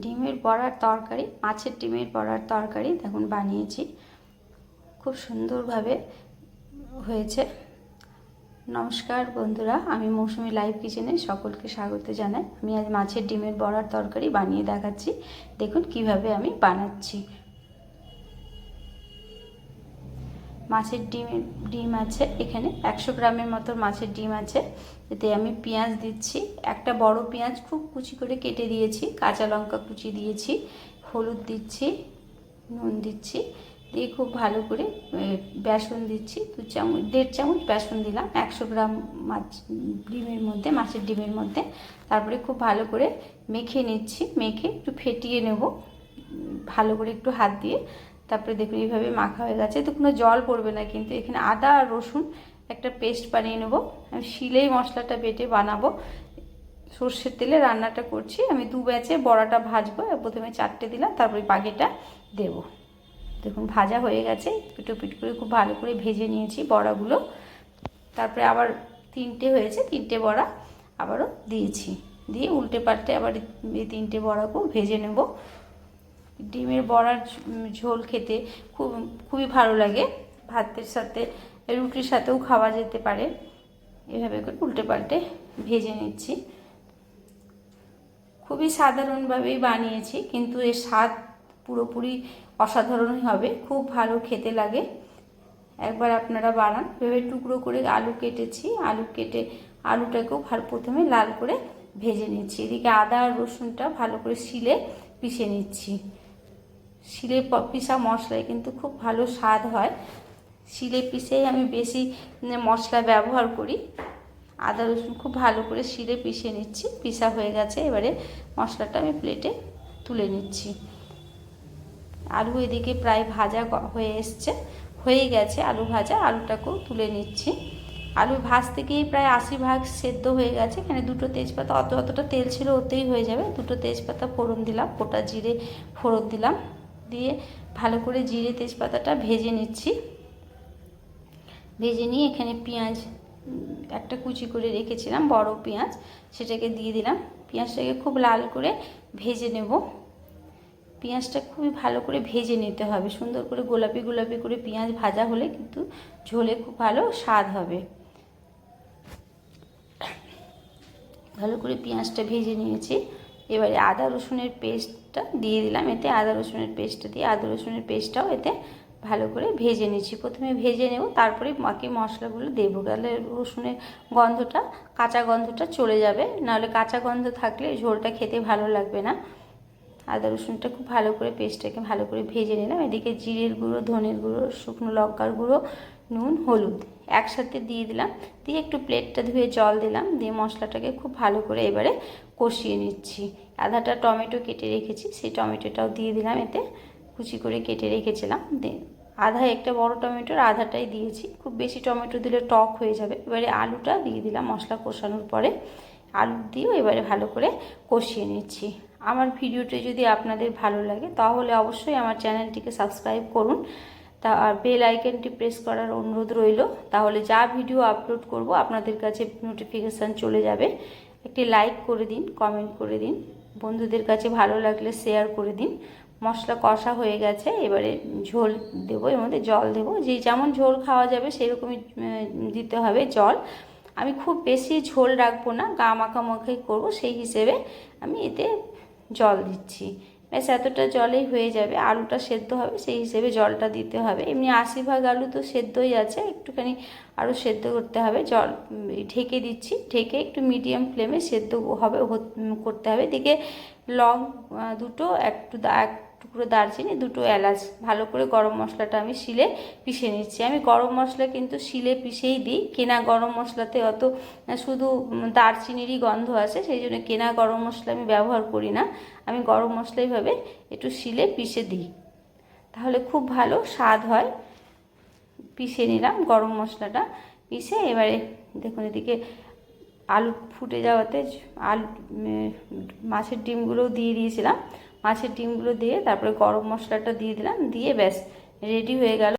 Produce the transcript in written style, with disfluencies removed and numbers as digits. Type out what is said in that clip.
ডিমের বড়ার তরকারি, মাছের ডিমের বড়ার তরকারি দেখুন বানিয়েছি, খুব সুন্দরভাবে হয়েছে। নমস্কার বন্ধুরা, আমি মৌসুমি লাইভ কিচেনে সকলকে স্বাগত জানাই। আমি আজ মাছের ডিমের বড়ার তরকারি বানিয়ে দেখাচ্ছি, দেখুন কিভাবে আমি বানাচ্ছি। মাছের ডিম আছে এখানে 100 গ্রামের মতো মাছের ডিম আছে। এতে আমি পেঁয়াজ দিচ্ছি, একটা বড় পেঁয়াজ খুব কুচি করে কেটে দিয়েছি, কাঁচা লঙ্কা কুচি দিয়েছি, হলুদ দিচ্ছি, নুন দিচ্ছি, দিয়ে খুব ভালো করে বেসন দিচ্ছি 1.5 চামচ বেসন দিলাম 100 গ্রাম মাছের ডিমের মধ্যে। তারপরে খুব ভালো করে মেখে নিচ্ছি, মেখে একটু ফেটিয়ে নেব ভালো করে একটু হাত দিয়ে। তারপরে দেখুন এইভাবে মাখা হয়ে গেছে, তো কোনো জল পড়বে না কিন্তু। এখানে আদা আর রসুন একটা পেস্ট বানিয়ে নেব। আমি শিলেই মশলাটা বেটে বানাবো, সর্ষের তেলে রান্নাটা করছি। আমি 2 ব্যাচে বড়াটা ভাজবো, প্রথমে 4টে দিলাম, তারপরে বাকিটা দেব। দেখুন ভাজা হয়ে গেছে, পিটো পিট করে খুব ভালো করে ভেজে নিয়েছি বড়াগুলো। তারপরে আবার 3টে হয়েছে, 3টে বড়া আবারও দিয়েছি, দিয়ে উল্টে পাল্টে আবার এই 3টে বড়াকেও ভেজে নেব। ডিমের বড়ার ঝোল খেতে খুবই ভালো লাগে, ভাতের সাথে রুটির সাথেও খাওয়া যেতে পারে। এভাবে করে উল্টে পাল্টে ভেজে নিচ্ছি। খুবই সাধারণভাবেই বানিয়েছি, কিন্তু এর স্বাদ পুরোপুরি অসাধারণই হবে, খুব ভালো খেতে লাগে। একবার আপনারা বানান। ভেবে টুকরো করে আলু কেটেছি, আলুটাকেও প্রথমে লাল করে ভেজে নিচ্ছি। এদিকে আদা আর রসুনটা ভালো করে শিলে পিষে নিচ্ছি। শিলে পিষা মশলায় কিন্তু খুব ভালো স্বাদ হয়, শিলে পিষেই আমি বেশি মশলা ব্যবহার করি। আদা রসুন খুব ভালো করে শিলে পিষে নিচ্ছি, পিষা হয়ে গেছে। এবারে মশলাটা আমি প্লেটে তুলে নিচ্ছি। আলু এদিকে প্রায় ভাজা হয়ে গেছে আলু ভাজা, আলুটাকেও তুলে নিচ্ছি। আলু ভাজতে গিয়ে প্রায় 80% সেদ্ধ হয়ে গেছে। এখানে 2টো তেজপাতা, অতটা তেল ছিল ওতেই হয়ে যাবে। 2টো তেজপাতা ফোড়ন দিলাম, গোটা জিরে ফোড়ন দিলাম, দিয়ে ভালো করে জিরে তেজপাতাটা ভেজে নিচ্ছি। ভেজে নিয়ে এখানে পেঁয়াজ একটা কুচি করে রেখেছিলাম, বড় পেঁয়াজ, সেটাকে দিয়ে দিলাম। পেঁয়াজটাকে খুব লাল করে ভেজে নেব। পেঁয়াজটা খুবই ভালো করে ভেজে নিতে হবে, সুন্দর করে গোলাপি গোলাপি করে পেঁয়াজ ভাজা হলে কিন্তু ঝোলে খুব ভালো স্বাদ হবে। ভালো করে পেঁয়াজটা ভেজে নিয়েছি। এবারে আদা রসুনের পেস্টটা দিয়ে দিলাম এতে। আদা রসুনের পেস্টটাও এতে ভালো করে ভেজে নিচ্ছি। প্রথমে ভেজে নেব, তারপরে বাকি মশলাগুলো দেবো, তাহলে রসুনের কাঁচা গন্ধটা চলে যাবে, নাহলে কাঁচা গন্ধ থাকলে ঝোলটা খেতে ভালো লাগবে না। আদা রসুনটা খুব ভালো করে পেস্টটাকে ভালো করে ভেজে নিলাম। এদিকে জিরের গুঁড়ো, ধনের গুঁড়ো, শুকনো লঙ্কার গুঁড়ো, নুন, হলুদ একসাথে দিয়ে দিলাম, দিয়ে একটু প্লেটটা ধুয়ে জল দিলাম, দিয়ে মশলাটাকে খুব ভালো করে এবারে কষিয়ে নিচ্ছি। আধাটা টমেটো কেটে রেখেছি, সেই টমেটোটাও দিয়ে দিলাম এতে, কুচি করে কেটে রেখেছিলাম। একটা বড় টমেটোর আধাটাই দিয়েছি, খুব বেশি টমেটো দিলে টক হয়ে যাবে। এবারে আলুটা দিয়ে দিলাম মশলা কষানোর পরে, আলু দিয়েও এবারে ভালো করে কষিয়ে নিচ্ছি। আমার ভিডিওটি যদি আপনাদের ভালো লাগে তাহলে অবশ্যই আমার চ্যানেলটিকে সাবস্ক্রাইব করুন, আর বেল আইকনটি প্রেস করার অনুরোধ রইল, তাহলে যা ভিডিও আপলোড করব আপনাদের কাছে নোটিফিকেশান চলে যাবে। একটি লাইক করে দিন, কমেন্ট করে দিন, বন্ধুদের কাছে ভালো লাগলে শেয়ার করে দিন। মশলা কষা হয়ে গেছে, এবারে ঝোল দেবো, এর মধ্যে জল দেবো, যে যেমন ঝোল খাওয়া যাবে সেরকমই দিতে হবে জল। আমি খুব বেশি ঝোল রাখবো না, গা মাখামাখাই করবো, সেই হিসেবে আমি এতে জল দিচ্ছি। ব্যাস এতটা জলেই হয়ে যাবে, আলুটা সেদ্ধ হবে সেই হিসেবে জলটা দিতে হবে। এমনি 80% আলু তো সেদ্ধই আছে, একটুখানি আরও সেদ্ধ করতে হবে। জল ঢেকে দিচ্ছি, ঢেকে একটু মিডিয়াম ফ্লেমে সেদ্ধ করতে হবে। এদিকে লং দুটো, এক টুকরো দারচিনি, 2টো এলাচ, ভালো করে গরম মশলাটা আমি শিলে পিষে নিচ্ছি। আমি গরম মশলা কিন্তু শিলে পিষেই দিই, কেনা গরম মশলাতে অত শুধু দারচিনিরই গন্ধ আসে, সেই জন্য কেনা গরম মশলা আমি ব্যবহার করি না। আমি গরম মশলা এইভাবে একটু শিলে পিষে দিই, তাহলে খুব ভালো স্বাদ হয়। পিষে নিলাম গরম মশলাটা, পিষে এবারে দেখুন এদিকে আলু ফুটে যাওয়াতে মাছের ডিমগুলোও দিয়ে দিয়েছিলাম। মাছের ডিমগুলো দিয়ে তারপরে গরম মশলাটা দিয়ে দিলাম, দিয়ে ব্যাস রেডি হয়ে গেল।